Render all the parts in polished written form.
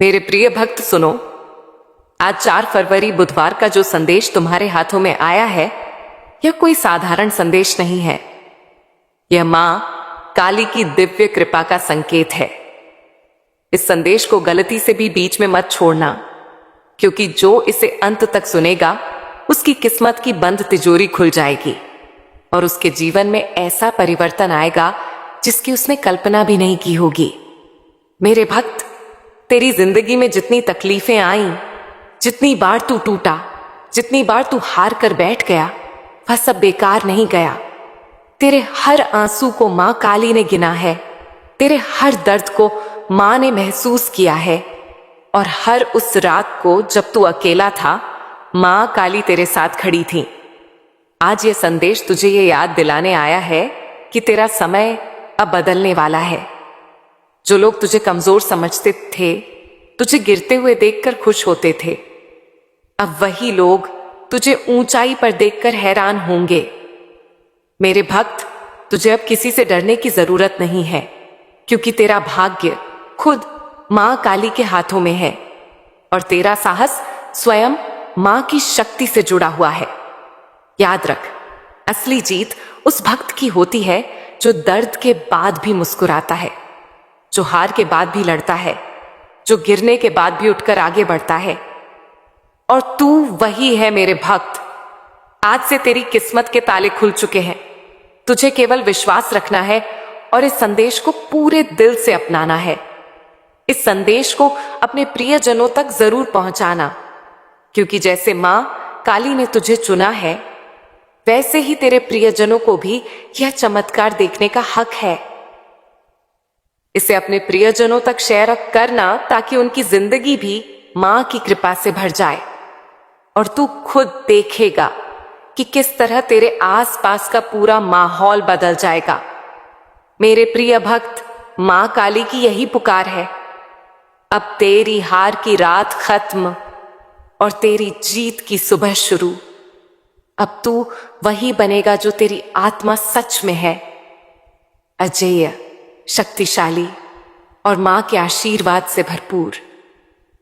मेरे प्रिय भक्त सुनो, आज 4 फरवरी बुधवार का जो संदेश तुम्हारे हाथों में आया है, यह कोई साधारण संदेश नहीं है। यह मां काली की दिव्य कृपा का संकेत है। इस संदेश को गलती से भी बीच में मत छोड़ना, क्योंकि जो इसे अंत तक सुनेगा उसकी किस्मत की बंद तिजोरी खुल जाएगी और उसके जीवन में ऐसा परिवर्तन आएगा जिसकी उसने कल्पना भी नहीं की होगी। मेरे भक्त, तेरी जिंदगी में जितनी तकलीफें आईं, जितनी बार तू टूटा, जितनी बार तू हार कर बैठ गया, वह सब बेकार नहीं गया। तेरे हर आंसू को मां काली ने गिना है, तेरे हर दर्द को मां ने महसूस किया है, और हर उस रात को जब तू अकेला था, मां काली तेरे साथ खड़ी थी। आज ये संदेश तुझे ये याद दिलाने आया है कि तेरा समय अब बदलने वाला है। जो लोग तुझे कमजोर समझते थे, तुझे गिरते हुए देखकर खुश होते थे, अब वही लोग तुझे ऊंचाई पर देखकर हैरान होंगे। मेरे भक्त, तुझे अब किसी से डरने की जरूरत नहीं है, क्योंकि तेरा भाग्य खुद मां काली के हाथों में है और तेरा साहस स्वयं मां की शक्ति से जुड़ा हुआ है। याद रख, असली जीत उस भक्त की होती है जो दर्द के बाद भी मुस्कुराता है, जो हार के बाद भी लड़ता है, जो गिरने के बाद भी उठकर आगे बढ़ता है। और तू वही है मेरे भक्त। आज से तेरी किस्मत के ताले खुल चुके हैं। तुझे केवल विश्वास रखना है और इस संदेश को पूरे दिल से अपनाना है। इस संदेश को अपने प्रियजनों तक जरूर पहुंचाना, क्योंकि जैसे मां काली ने तुझे चुना है, वैसे ही तेरे प्रियजनों को भी यह चमत्कार देखने का हक है। इसे अपने प्रियजनों तक शेयर करना, ताकि उनकी जिंदगी भी मां की कृपा से भर जाए और तू खुद देखेगा कि किस तरह तेरे आसपास का पूरा माहौल बदल जाएगा। मेरे प्रिय भक्त, मां काली की यही पुकार है। अब तेरी हार की रात खत्म और तेरी जीत की सुबह शुरू। अब तू वही बनेगा जो तेरी आत्मा सच में है, अजेय, शक्तिशाली और मां के आशीर्वाद से भरपूर।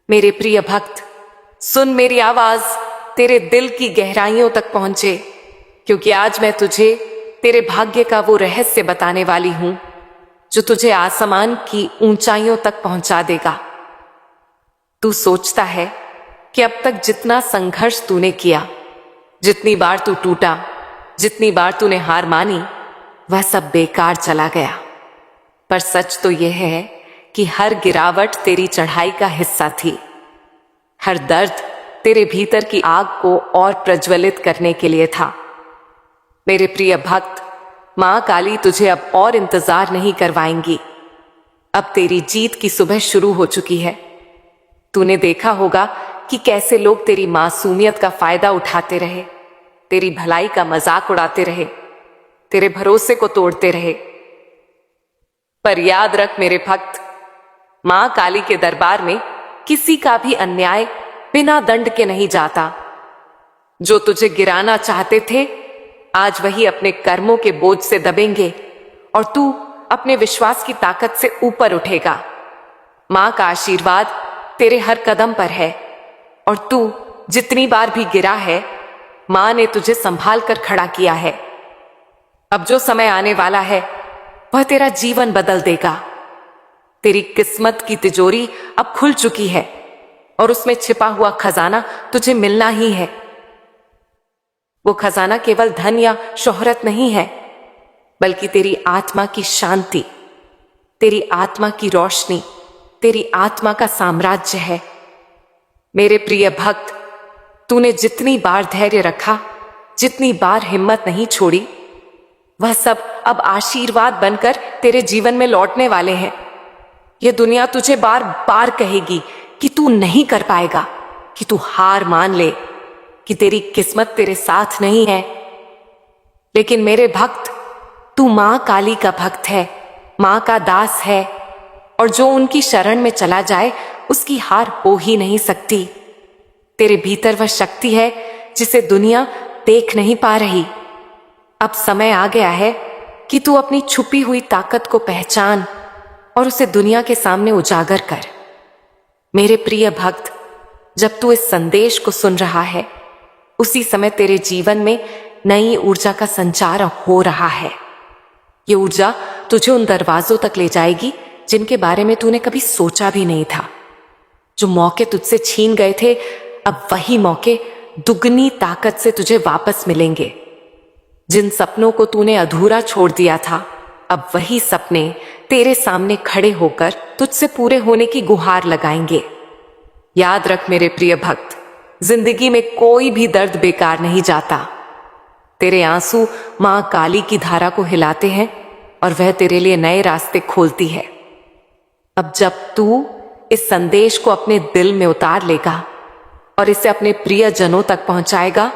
मेरे प्रिय भक्त, सुन मेरी आवाज तेरे दिल की गहराइयों तक पहुंचे, क्योंकि आज मैं तुझे तेरे भाग्य का वो रहस्य बताने वाली हूं जो तुझे आसमान की ऊंचाइयों तक पहुंचा देगा। तू सोचता है कि अब तक जितना संघर्ष तूने किया, जितनी बार तू टूटा, जितनी बार तूने हार मानी, वह सब बेकार चला गया। पर सच तो यह है कि हर गिरावट तेरी चढ़ाई का हिस्सा थी। हर दर्द तेरे भीतर की आग को और प्रज्वलित करने के लिए था। मेरे प्रिय भक्त, मां काली तुझे अब और इंतजार नहीं करवाएंगी। अब तेरी जीत की सुबह शुरू हो चुकी है। तूने देखा होगा कि कैसे लोग तेरी मासूमियत का फायदा उठाते रहे, तेरी भलाई का मजाक उड़ाते रहे, तेरे भरोसे को तोड़ते रहे। पर याद रख मेरे भक्त, मां काली के दरबार में किसी का भी अन्याय बिना दंड के नहीं जाता। जो तुझे गिराना चाहते थे, आज वही अपने कर्मों के बोझ से दबेंगे और तू अपने विश्वास की ताकत से ऊपर उठेगा। मां का आशीर्वाद तेरे हर कदम पर है और तू जितनी बार भी गिरा है, मां ने तुझे संभाल कर खड़ा किया है। अब जो समय आने वाला है, वह तेरा जीवन बदल देगा। तेरी किस्मत की तिजोरी अब खुल चुकी है और उसमें छिपा हुआ खजाना तुझे मिलना ही है। वो खजाना केवल धन या शोहरत नहीं है, बल्कि तेरी आत्मा की शांति, तेरी आत्मा की रोशनी, तेरी आत्मा का साम्राज्य है। मेरे प्रिय भक्त, तूने जितनी बार धैर्य रखा, जितनी बार हिम्मत नहीं छोड़ी, वह सब अब आशीर्वाद बनकर तेरे जीवन में लौटने वाले हैं। यह दुनिया तुझे बार बार कहेगी कि तू नहीं कर पाएगा, कि तू हार मान ले, कि तेरी किस्मत तेरे साथ नहीं है। लेकिन मेरे भक्त, तू मां काली का भक्त है, मां का दास है, और जो उनकी शरण में चला जाए उसकी हार हो ही नहीं सकती। तेरे भीतर वह शक्ति है जिसे दुनिया देख नहीं पा रही। अब समय आ गया है कि तू अपनी छुपी हुई ताकत को पहचान और उसे दुनिया के सामने उजागर कर। मेरे प्रिय भक्त, जब तू इस संदेश को सुन रहा है, उसी समय तेरे जीवन में नई ऊर्जा का संचार हो रहा है। ये ऊर्जा तुझे उन दरवाजों तक ले जाएगी जिनके बारे में तूने कभी सोचा भी नहीं था। जो मौके तुझसे छीन गए थे, अब वही मौके दुगनी ताकत से तुझे वापस मिलेंगे। जिन सपनों को तूने अधूरा छोड़ दिया था, अब वही सपने तेरे सामने खड़े होकर तुझसे पूरे होने की गुहार लगाएंगे। याद रख मेरे प्रिय भक्त, जिंदगी में कोई भी दर्द बेकार नहीं जाता। तेरे आंसू मां काली की धारा को हिलाते हैं और वह तेरे लिए नए रास्ते खोलती है। अब जब तू इस संदेश को अपने दिल में उतार लेगा और इसे अपने प्रिय जनों तक पहुंचाएगा,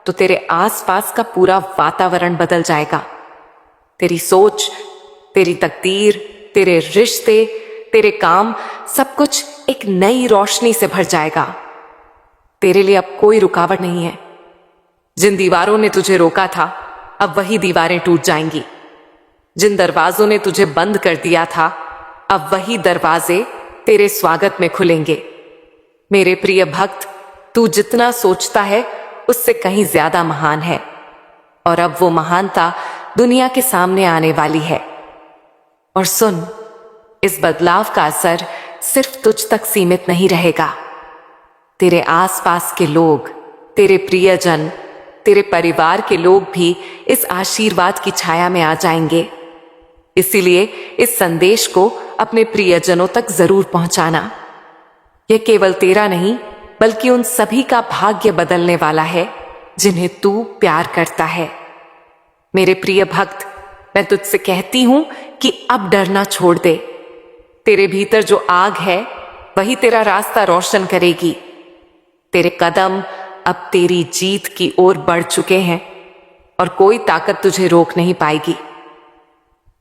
तो तेरे आसपास का पूरा वातावरण बदल जाएगा। तेरी सोच, तेरी तकदीर, तेरे रिश्ते, तेरे काम, सब कुछ एक नई रोशनी से भर जाएगा। तेरे लिए अब कोई रुकावट नहीं है। जिन दीवारों ने तुझे रोका था, अब वही दीवारें टूट जाएंगी। जिन दरवाजों ने तुझे बंद कर दिया था, अब वही दरवाजे तेरे स्वागत में खुलेंगे। मेरे प्रिय भक्त, तू जितना सोचता है उससे कहीं ज्यादा महान है, और अब वो महानता दुनिया के सामने आने वाली है। और सुन, इस बदलाव का असर सिर्फ तुझ तक सीमित नहीं रहेगा। तेरे आसपास के लोग, तेरे प्रियजन, तेरे परिवार के लोग भी इस आशीर्वाद की छाया में आ जाएंगे। इसीलिए इस संदेश को अपने प्रियजनों तक जरूर पहुंचाना। यह केवल तेरा नहीं, बल्कि उन सभी का भाग्य बदलने वाला है जिन्हें तू प्यार करता है। मेरे प्रिय भक्त, मैं तुझसे कहती हूं कि अब डरना छोड़ दे। तेरे भीतर जो आग है, वही तेरा रास्ता रोशन करेगी। तेरे कदम अब तेरी जीत की ओर बढ़ चुके हैं और कोई ताकत तुझे रोक नहीं पाएगी।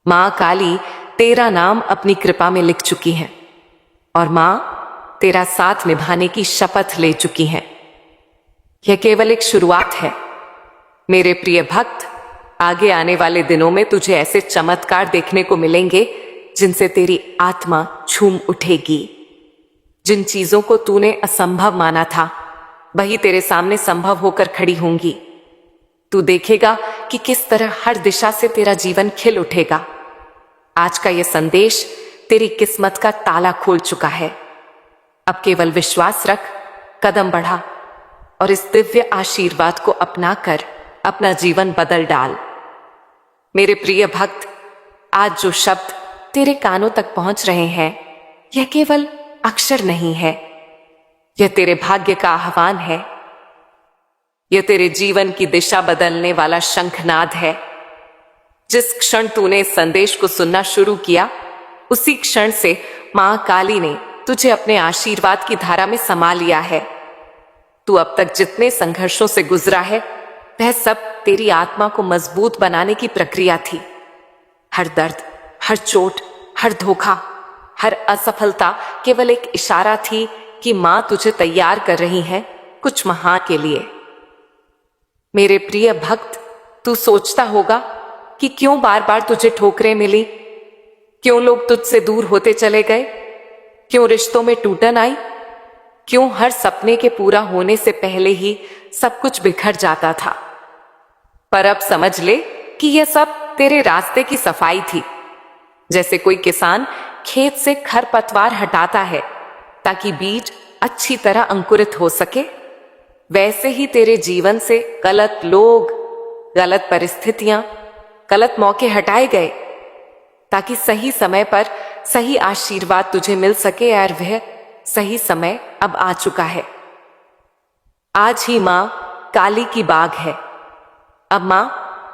मां काली तेरा नाम अपनी कृपा में लिख चुकी है और मां तेरा साथ निभाने की शपथ ले चुकी है। यह केवल एक शुरुआत है। मेरे प्रिय भक्त, आगे आने वाले दिनों में तुझे ऐसे चमत्कार देखने को मिलेंगे जिनसे तेरी आत्मा झूम उठेगी। जिन चीजों को तूने असंभव माना था, वही तेरे सामने संभव होकर खड़ी होंगी। तू देखेगा कि किस तरह हर दिशा से तेरा जीवन खिल उठेगा। आज का यह संदेश तेरी किस्मत का ताला खोल चुका है। अब केवल विश्वास रख, कदम बढ़ा और इस दिव्य आशीर्वाद को अपनाकर अपना जीवन बदल डाल। मेरे प्रिय भक्त, आज जो शब्द तेरे कानों तक पहुंच रहे हैं, यह केवल अक्षर नहीं है, यह तेरे भाग्य का आह्वान है। यह तेरे जीवन की दिशा बदलने वाला शंखनाद है। जिस क्षण तूने इस संदेश को सुनना शुरू किया, उसी क्षण से मां काली ने तुझे अपने आशीर्वाद की धारा में समा लिया है। तू अब तक जितने संघर्षों से गुजरा है, वह सब तेरी आत्मा को मजबूत बनाने की प्रक्रिया थी। हर दर्द, हर चोट, हर धोखा, हर असफलता केवल एक इशारा थी कि मां तुझे तैयार कर रही है कुछ महान के लिए। मेरे प्रिय भक्त, तू सोचता होगा कि क्यों बार बार तुझे ठोकरें मिली, क्यों लोग तुझसे दूर होते चले गए, क्यों रिश्तों में टूटन आई, क्यों हर सपने के पूरा होने से पहले ही सब कुछ बिखर जाता था। पर अब समझ ले कि यह सब तेरे रास्ते की सफाई थी। जैसे कोई किसान खेत से खरपतवार हटाता है ताकि बीज अच्छी तरह अंकुरित हो सके, वैसे ही तेरे जीवन से गलत लोग, गलत परिस्थितियां, गलत मौके हटाए गए ताकि सही समय पर सही आशीर्वाद तुझे मिल सके। और वह सही समय अब आ चुका है। आज ही मां काली की बाग है। अब मां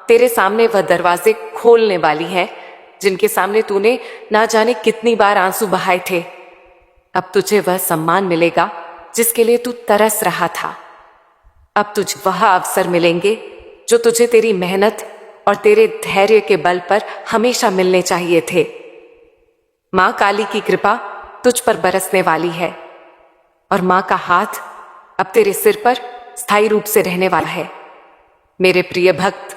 तेरे सामने वह दरवाजे खोलने वाली है जिनके सामने तूने ना जाने कितनी बार आंसू बहाए थे। अब तुझे वह सम्मान मिलेगा जिसके लिए तू तरस रहा था। अब तुझे वह अवसर मिलेंगे जो तुझे तेरी मेहनत और तेरे धैर्य के बल पर हमेशा मिलने चाहिए थे। मां काली की कृपा तुझ पर बरसने वाली है और मां का हाथ अब तेरे सिर पर स्थायी रूप से रहने वाला है। मेरे प्रिय भक्त,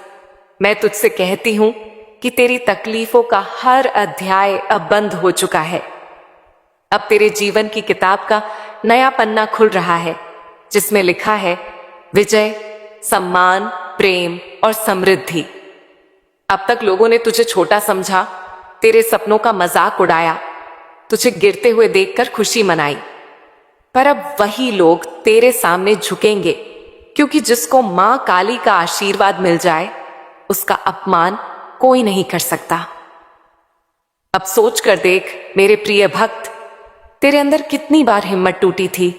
मैं तुझसे कहती हूं कि तेरी तकलीफों का हर अध्याय अब बंद हो चुका है। अब तेरे जीवन की किताब का नया पन्ना खुल रहा है, जिसमें लिखा है विजय, सम्मान, प्रेम और समृद्धि। अब तक लोगों ने तुझे छोटा समझा, तेरे सपनों का मजाक उड़ाया, तुझे गिरते हुए देखकर खुशी मनाई। पर अब वही लोग तेरे सामने झुकेंगे, क्योंकि जिसको मां काली का आशीर्वाद मिल जाए, उसका अपमान कोई नहीं कर सकता। अब सोच कर देख मेरे प्रिय भक्त, तेरे अंदर कितनी बार हिम्मत टूटी थी,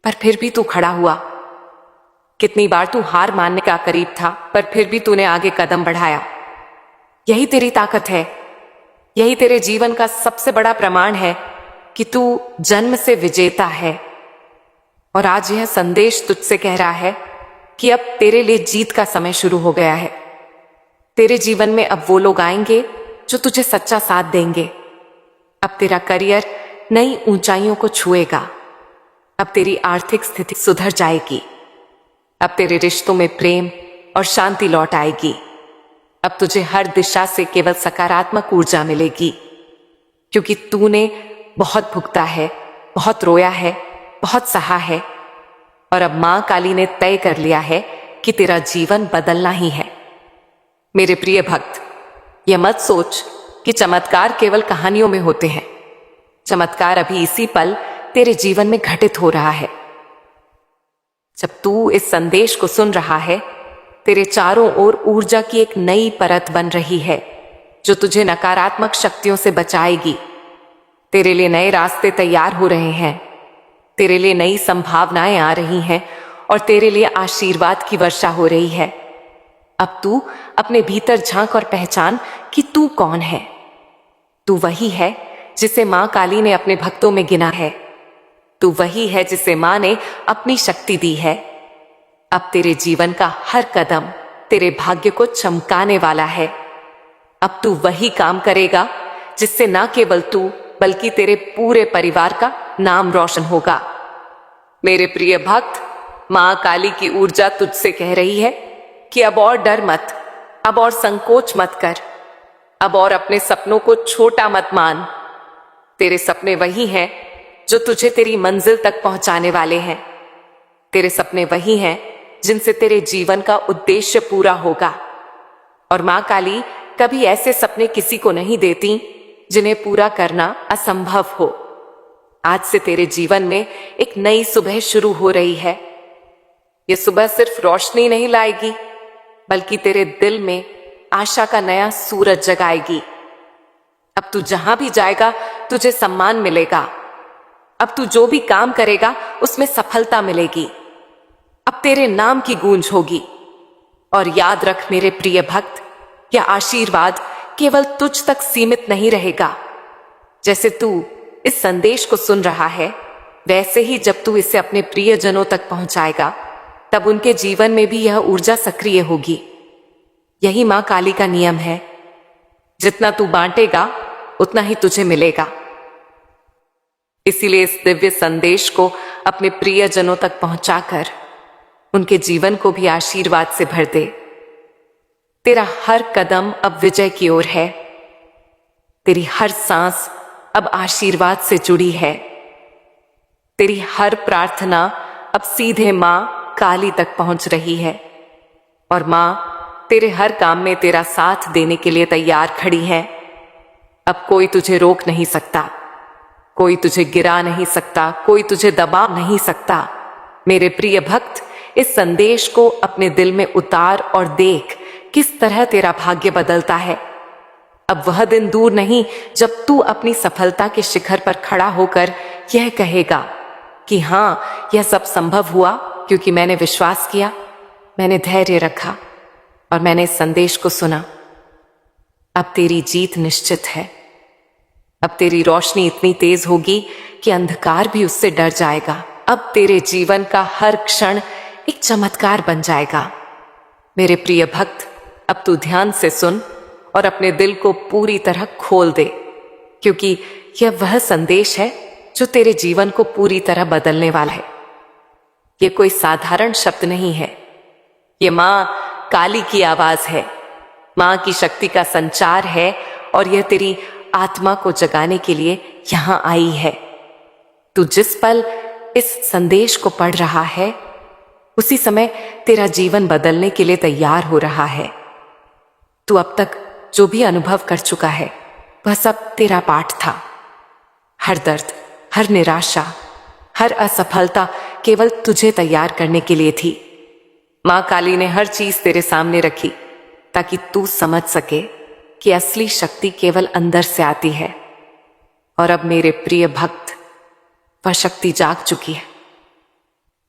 पर फिर भी तू खड़ा हुआ। कितनी बार तू हार मानने का करीब था, पर फिर भी तूने आगे कदम बढ़ाया। यही तेरी ताकत है, यही तेरे जीवन का सबसे बड़ा प्रमाण है कि तू जन्म से विजेता है। और आज यह संदेश तुझसे कह रहा है कि अब तेरे लिए जीत का समय शुरू हो गया है। तेरे जीवन में अब वो लोग आएंगे जो तुझे सच्चा साथ देंगे। अब तेरा करियर नई ऊंचाइयों को छुएगा। अब तेरी आर्थिक स्थिति सुधर जाएगी। अब तेरे रिश्तों में प्रेम और शांति लौट आएगी। अब तुझे हर दिशा से केवल सकारात्मक ऊर्जा मिलेगी, क्योंकि तूने बहुत भुगता है, बहुत रोया है, बहुत सहा है। और अब मां काली ने तय कर लिया है कि तेरा जीवन बदलना ही है। मेरे प्रिय भक्त, यह मत सोच कि चमत्कार केवल कहानियों में होते हैं। चमत्कार अभी इसी पल तेरे जीवन में घटित हो रहा है। जब तू इस संदेश को सुन रहा है, तेरे चारों ओर ऊर्जा की एक नई परत बन रही है, जो तुझे नकारात्मक शक्तियों से बचाएगी। तेरे लिए नए रास्ते तैयार हो रहे हैं, तेरे लिए नई संभावनाएं आ रही हैं और तेरे लिए आशीर्वाद की वर्षा हो रही है। अब तू अपने भीतर झांक और पहचान कि तू कौन है। तू वही है जिसे मां काली ने अपने भक्तों में गिना है। तू वही है जिसे मां ने अपनी शक्ति दी है। अब तेरे जीवन का हर कदम तेरे भाग्य को चमकाने वाला है। अब तू वही काम करेगा जिससे ना केवल तू बल्कि तेरे पूरे परिवार का नाम रोशन होगा। मेरे प्रिय भक्त, मां काली की ऊर्जा तुझसे कह रही है कि अब और डर मत, अब और संकोच मत कर, अब और अपने सपनों को छोटा मत मान। तेरे सपने वही हैं जो तुझे तेरी मंजिल तक पहुंचाने वाले हैं। तेरे सपने वही हैं जिनसे तेरे जीवन का उद्देश्य पूरा होगा। और मां काली कभी ऐसे सपने किसी को नहीं देती जिन्हें पूरा करना असंभव हो। आज से तेरे जीवन में एक नई सुबह शुरू हो रही है। यह सुबह सिर्फ रोशनी नहीं लाएगी, बल्कि तेरे दिल में आशा का नया सूरज जगाएगी। अब तू जहां भी जाएगा तुझे सम्मान मिलेगा। अब तू जो भी काम करेगा उसमें सफलता मिलेगी। अब तेरे नाम की गूंज होगी। और याद रख मेरे प्रिय भक्त, यह आशीर्वाद केवल तुझ तक सीमित नहीं रहेगा। जैसे तू इस संदेश को सुन रहा है, वैसे ही जब तू इसे अपने प्रियजनों तक पहुंचाएगा, तब उनके जीवन में भी यह ऊर्जा सक्रिय होगी। यही मां काली का नियम है, जितना तू बांटेगा उतना ही तुझे मिलेगा। इसीलिए इस दिव्य संदेश को अपने प्रियजनों तक पहुंचाकर उनके जीवन को भी आशीर्वाद से भर दे। तेरा हर कदम अब विजय की ओर है। तेरी हर सांस अब आशीर्वाद से जुड़ी है। तेरी हर प्रार्थना अब सीधे मां काली तक पहुंच रही है। और मां तेरे हर काम में तेरा साथ देने के लिए तैयार खड़ी है। अब कोई तुझे रोक नहीं सकता, कोई तुझे गिरा नहीं सकता, कोई तुझे दबा नहीं सकता। मेरे प्रिय भक्त, इस संदेश को अपने दिल में उतार और देख किस तरह तेरा भाग्य बदलता है। अब वह दिन दूर नहीं जब तू अपनी सफलता के शिखर पर खड़ा होकर यह कहेगा कि हां, यह सब संभव हुआ क्योंकि मैंने विश्वास किया, मैंने धैर्य रखा और मैंने इस संदेश को सुना। अब तेरी जीत निश्चित है। अब तेरी रोशनी इतनी तेज होगी कि अंधकार भी उससे डर जाएगा। अब तेरे जीवन का हर क्षण एक चमत्कार बन जाएगा। मेरे प्रिय भक्त, अब तू ध्यान से सुन और अपने दिल को पूरी तरह खोल दे, क्योंकि यह वह संदेश है जो तेरे जीवन को पूरी तरह बदलने वाला है। यह कोई साधारण शब्द नहीं है, यह मां काली की आवाज है, मां की शक्ति का संचार है। और यह तेरी आत्मा को जगाने के लिए यहां आई है। तू जिस पल इस संदेश को पढ़ रहा है, उसी समय तेरा जीवन बदलने के लिए तैयार हो रहा है। तू अब तक जो भी अनुभव कर चुका है, वह सब तेरा पाठ था। हर दर्द, हर निराशा, हर असफलता केवल तुझे तैयार करने के लिए थी। मां काली ने हर चीज तेरे सामने रखी ताकि तू समझ सके कि असली शक्ति केवल अंदर से आती है। और अब मेरे प्रिय भक्त, वह शक्ति जाग चुकी है।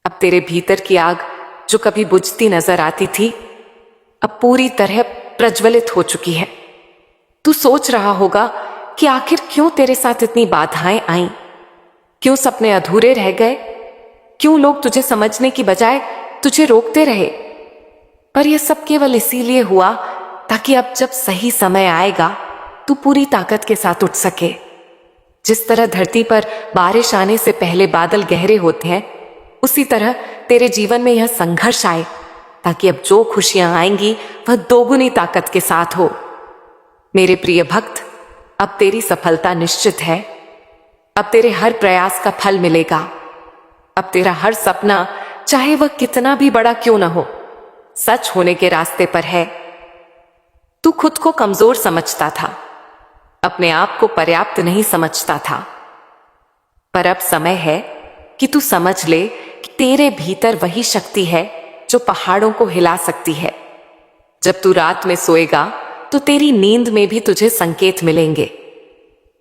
अब तेरे भीतर की आग जो कभी बुझती नजर आती थी, अब पूरी तरह प्रज्वलित हो चुकी है। तू सोच रहा होगा कि आखिर क्यों तेरे साथ इतनी बाधाएं आईं, क्यों सपने अधूरे रह गए, क्यों लोग तुझे समझने की बजाय तुझे रोकते रहे। पर यह सब केवल इसीलिए हुआ ताकि अब जब सही समय आएगा, तू पूरी ताकत के साथ उठ सके। जिस तरह धरती पर बारिश आने से पहले बादल गहरे होते हैं, उसी तरह तेरे जीवन में यह संघर्ष आए ताकि अब जो खुशियां आएंगी वह दोगुनी ताकत के साथ हो। मेरे प्रिय भक्त, अब तेरी सफलता निश्चित है। अब तेरे हर प्रयास का फल मिलेगा। अब तेरा हर सपना, चाहे वह कितना भी बड़ा क्यों न हो, सच होने के रास्ते पर है। तू खुद को कमजोर समझता था, अपने आप को पर्याप्त नहीं समझता था, पर अब समय है कि तू समझ ले कि तेरे भीतर वही शक्ति है जो पहाड़ों को हिला सकती है। जब तू रात में सोएगा तो तेरी नींद में भी तुझे संकेत मिलेंगे।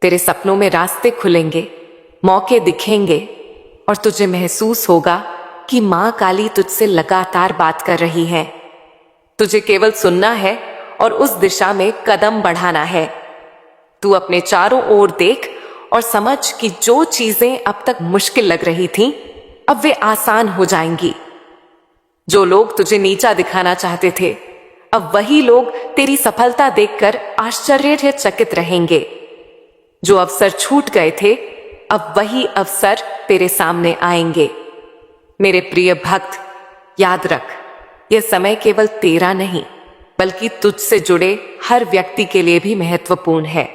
तेरे सपनों में रास्ते खुलेंगे, मौके दिखेंगे और तुझे महसूस होगा कि मां काली तुझसे लगातार बात कर रही है। तुझे केवल सुनना है और उस दिशा में कदम बढ़ाना है। तू अपने चारों ओर देख और समझ कि जो चीजें अब तक मुश्किल लग रही थीं, अब वे आसान हो जाएंगी। जो लोग तुझे नीचा दिखाना चाहते थे, अब वही लोग तेरी सफलता देखकर आश्चर्यचकित रहेंगे। जो अवसर छूट गए थे, अब वही अवसर तेरे सामने आएंगे। मेरे प्रिय भक्त, याद रख, यह समय केवल तेरा नहीं बल्कि तुझसे जुड़े हर व्यक्ति के लिए भी महत्वपूर्ण है।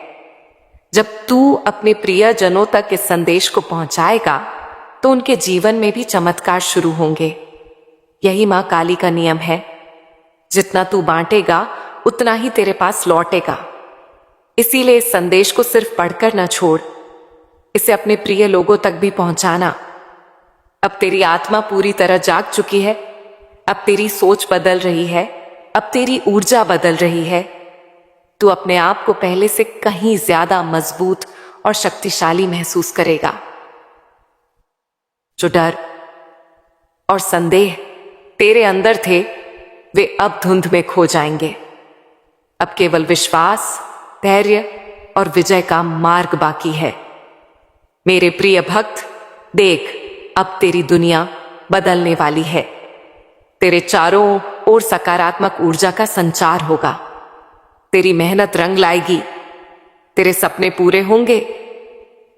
जब तू अपने प्रियजनों तक इस संदेश को पहुंचाएगा तो उनके जीवन में भी चमत्कार शुरू होंगे। यही मां काली का नियम है। जितना तू बांटेगा उतना ही तेरे पास लौटेगा। इसीलिए इस संदेश को सिर्फ पढ़कर न छोड़, इसे अपने प्रिय लोगों तक भी पहुंचाना। अब तेरी आत्मा पूरी तरह जाग चुकी है। अब तेरी सोच बदल रही है। अब तेरी ऊर्जा बदल रही है। तू अपने आप को पहले से कहीं ज्यादा मजबूत और शक्तिशाली महसूस करेगा। जो डर और संदेह तेरे अंदर थे, वे अब धुंध में खो जाएंगे। अब केवल विश्वास, धैर्य और विजय का मार्ग बाकी है। मेरे प्रिय भक्त, देख, अब तेरी दुनिया बदलने वाली है। तेरे चारों ओर सकारात्मक ऊर्जा का संचार होगा। तेरी मेहनत रंग लाएगी। तेरे सपने पूरे होंगे।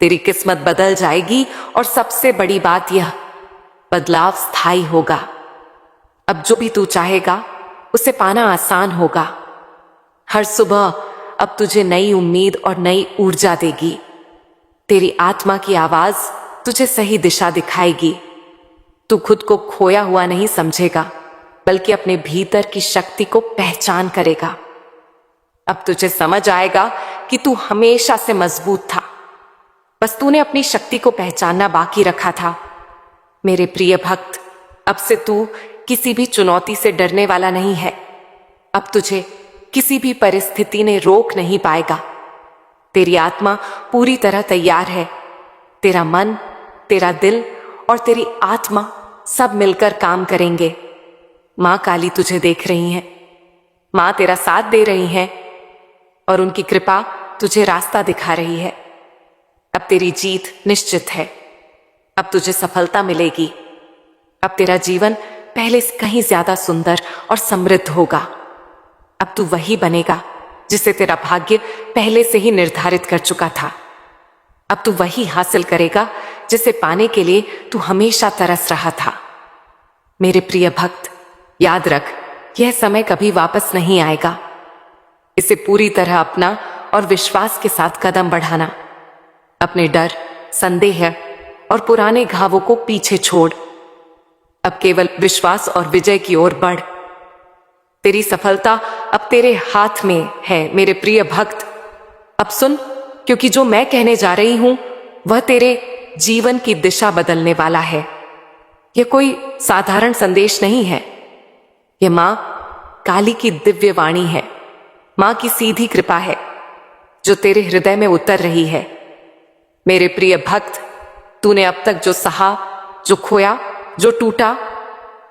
तेरी किस्मत बदल जाएगी और सबसे बड़ी बात यह, बदलाव स्थायी होगा। अब जो भी तू चाहेगा उसे पाना आसान होगा। हर सुबह अब तुझे नई उम्मीद और नई ऊर्जा देगी। तेरी आत्मा की आवाज तुझे सही दिशा दिखाएगी। तू खुद को खोया हुआ नहीं समझेगा, बल्कि अपने भीतर की शक्ति को पहचान करेगा। अब तुझे समझ आएगा कि तू हमेशा से मजबूत था, बस तूने अपनी शक्ति को पहचानना बाकी रखा था। मेरे प्रिय भक्त, अब से तू किसी भी चुनौती से डरने वाला नहीं है। अब तुझे किसी भी परिस्थिति ने रोक नहीं पाएगा। तेरी आत्मा पूरी तरह तैयार है। तेरा मन, तेरा दिल और तेरी आत्मा सब मिलकर काम करेंगे। मां काली तुझे देख रही है। मां तेरा साथ दे रही है और उनकी कृपा तुझे रास्ता दिखा रही है। अब तेरी जीत निश्चित है। अब तुझे सफलता मिलेगी। अब तेरा जीवन पहले से कहीं ज्यादा सुंदर और समृद्ध होगा। अब तू वही बनेगा जिसे तेरा भाग्य पहले से ही निर्धारित कर चुका था। अब तू वही हासिल करेगा जिसे पाने के लिए तू हमेशा तरस रहा था। मेरे प्रिय भक्त, याद रख, यह समय कभी वापस नहीं आएगा। इसे पूरी तरह अपना और विश्वास के साथ कदम बढ़ाना। अपने डर, संदेह और पुराने घावों को पीछे छोड़ अब केवल विश्वास और विजय की ओर बढ़। तेरी सफलता अब तेरे हाथ में है मेरे प्रिय भक्त। अब सुन, क्योंकि जो मैं कहने जा रही हूं वह तेरे जीवन की दिशा बदलने वाला है। यह कोई साधारण संदेश नहीं है, यह मां काली की दिव्य वाणी है, मां की सीधी कृपा है जो तेरे हृदय में उतर रही है। मेरे प्रिय भक्त, तूने अब तक जो सहा, जो खोया, जो टूटा,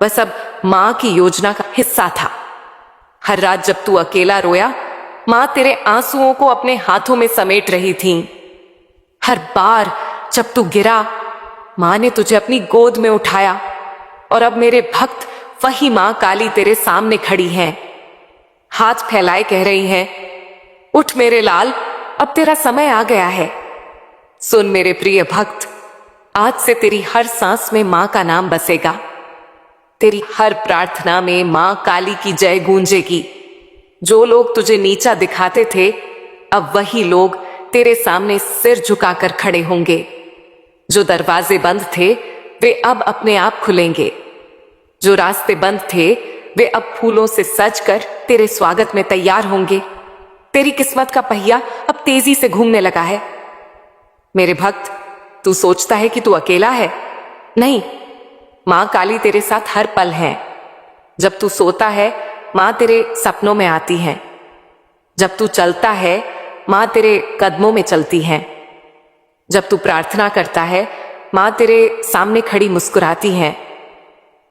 वह सब मां की योजना का हिस्सा था। हर रात जब तू अकेला रोया, मां तेरे आंसुओं को अपने हाथों में समेट रही थी। हर बार जब तू गिरा, मां ने तुझे अपनी गोद में उठाया। और अब मेरे भक्त, वही मां काली तेरे सामने खड़ी है, हाथ फैलाए कह रही है, उठ मेरे लाल, अब तेरा समय आ गया है। सुन मेरे प्रिय भक्त, आज से तेरी हर सांस में मां का नाम बसेगा। तेरी हर प्रार्थना में मां काली की जय गूंजेगी। जो लोग तुझे नीचा दिखाते थे, अब वही लोग तेरे सामने सिर झुकाकर खड़े होंगे। जो दरवाजे बंद थे, वे अब अपने आप खुलेंगे। जो रास्ते बंद थे, वे अब फूलों से सजकर तेरे स्वागत में तैयार होंगे। तेरी किस्मत का पहिया अब तेजी से घूमने लगा है। मेरे भक्त, तू सोचता है कि तू अकेला है? नहीं, मां काली तेरे साथ हर पल है। जब तू सोता है, मां तेरे सपनों में आती है। जब तू चलता है, मां तेरे कदमों में चलती है। जब तू प्रार्थना करता है, मां तेरे सामने खड़ी मुस्कुराती है।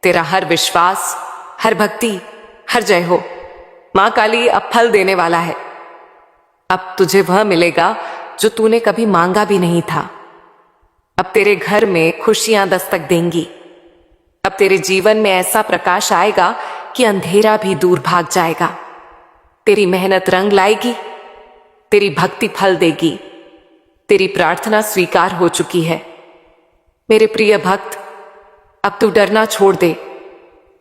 तेरा हर विश्वास, हर भक्ति, हर जय हो, मां काली अब फल देने वाला है। अब तुझे वह मिलेगा जो तूने कभी मांगा भी नहीं था। अब तेरे घर में खुशियां दस्तक देंगी। अब तेरे जीवन में ऐसा प्रकाश आएगा कि अंधेरा भी दूर भाग जाएगा। तेरी मेहनत रंग लाएगी, तेरी भक्ति फल देगी। तेरी प्रार्थना स्वीकार हो चुकी है। मेरे प्रिय भक्त, अब तू डरना छोड़ दे।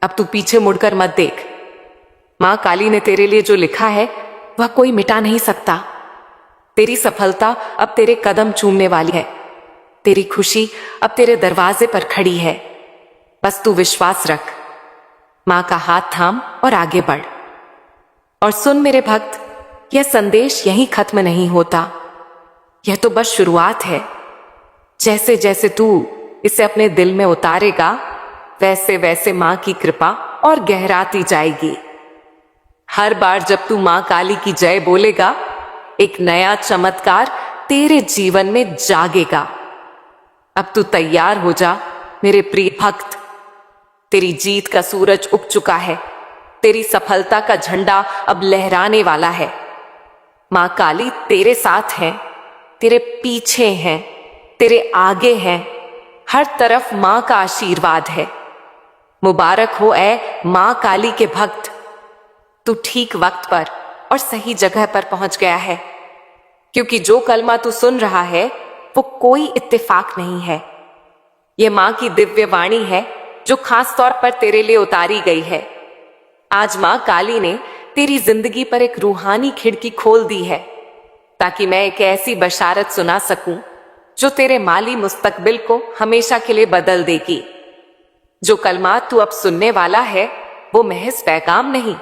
अब तू पीछे मुड़कर मत देख। मां काली ने तेरे लिए जो लिखा है वह कोई मिटा नहीं सकता। तेरी सफलता अब तेरे कदम चूमने वाली है। तेरी खुशी अब तेरे दरवाजे पर खड़ी है। बस तू विश्वास रख, मां का हाथ थाम और आगे बढ़। और सुन मेरे भक्त, यह संदेश यहीं खत्म नहीं होता। यह तो बस शुरुआत है। जैसे जैसे तू इसे अपने दिल में उतारेगा, वैसे वैसे मां की कृपा और गहराती जाएगी। हर बार जब तू मां काली की जय बोलेगा, एक नया चमत्कार तेरे जीवन में जागेगा। अब तू तैयार हो जा मेरे प्रिय भक्त। तेरी जीत का सूरज उग चुका है। तेरी सफलता का झंडा अब लहराने वाला है। मां काली तेरे साथ है, तेरे पीछे है, तेरे आगे है। हर तरफ मां का आशीर्वाद है। मुबारक हो ऐ मां काली के भक्त। तू ठीक वक्त पर और सही जगह पर पहुंच गया है, क्योंकि जो कलमा तू सुन रहा है वो कोई इत्तेफाक नहीं है। यह मां की दिव्य वाणी है जो खास तौर पर तेरे लिए उतारी गई है। आज मां काली ने तेरी जिंदगी पर एक रूहानी खिड़की खोल दी है, ताकि मैं एक ऐसी बशारत सुना सकूं जो तेरे माली मुस्तकबिल को हमेशा के लिए बदल देगी। जो कलमात तू अब सुनने वाला है वो महज पैगाम नहीं,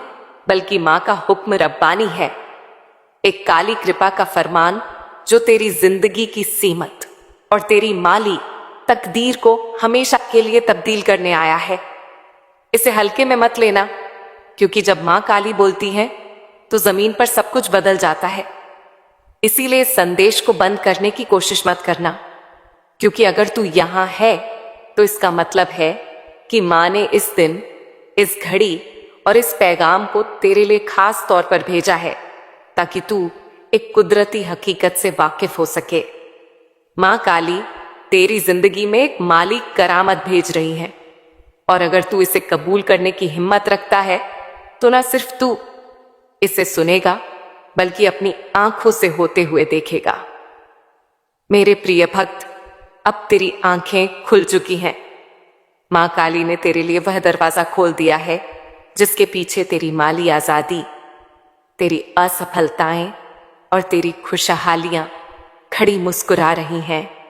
बल्कि मां का हुक्म रब्बानी है। एक काली कृपा का फरमान जो तेरी जिंदगी की सीमत और तेरी माली तकदीर को हमेशा के लिए तब्दील करने आया है। इसे हल्के में मत लेना, क्योंकि जब मां काली बोलती है तो जमीन पर सब कुछ बदल जाता है। इसीलिए इस संदेश को बंद करने की कोशिश मत करना, क्योंकि अगर तू यहां है तो इसका मतलब है कि मां ने इस दिन, इस घड़ी और इस पैगाम को तेरे लिए खास तौर पर भेजा है, ताकि तू एक कुदरती हकीकत से वाकिफ हो सके। मां काली तेरी जिंदगी में एक माली करामत भेज रही है, और अगर तू इसे कबूल करने की हिम्मत रखता है तो ना सिर्फ तू इसे सुनेगा, बल्कि अपनी आंखों से होते हुए देखेगा। मेरे प्रिय भक्त, अब तेरी आंखें खुल चुकी हैं। मां काली ने तेरे लिए वह दरवाजा खोल दिया है जिसके पीछे तेरी माली आजादी, तेरी असफलताएं और तेरी खुशहालियां खड़ी मुस्कुरा रही हैं।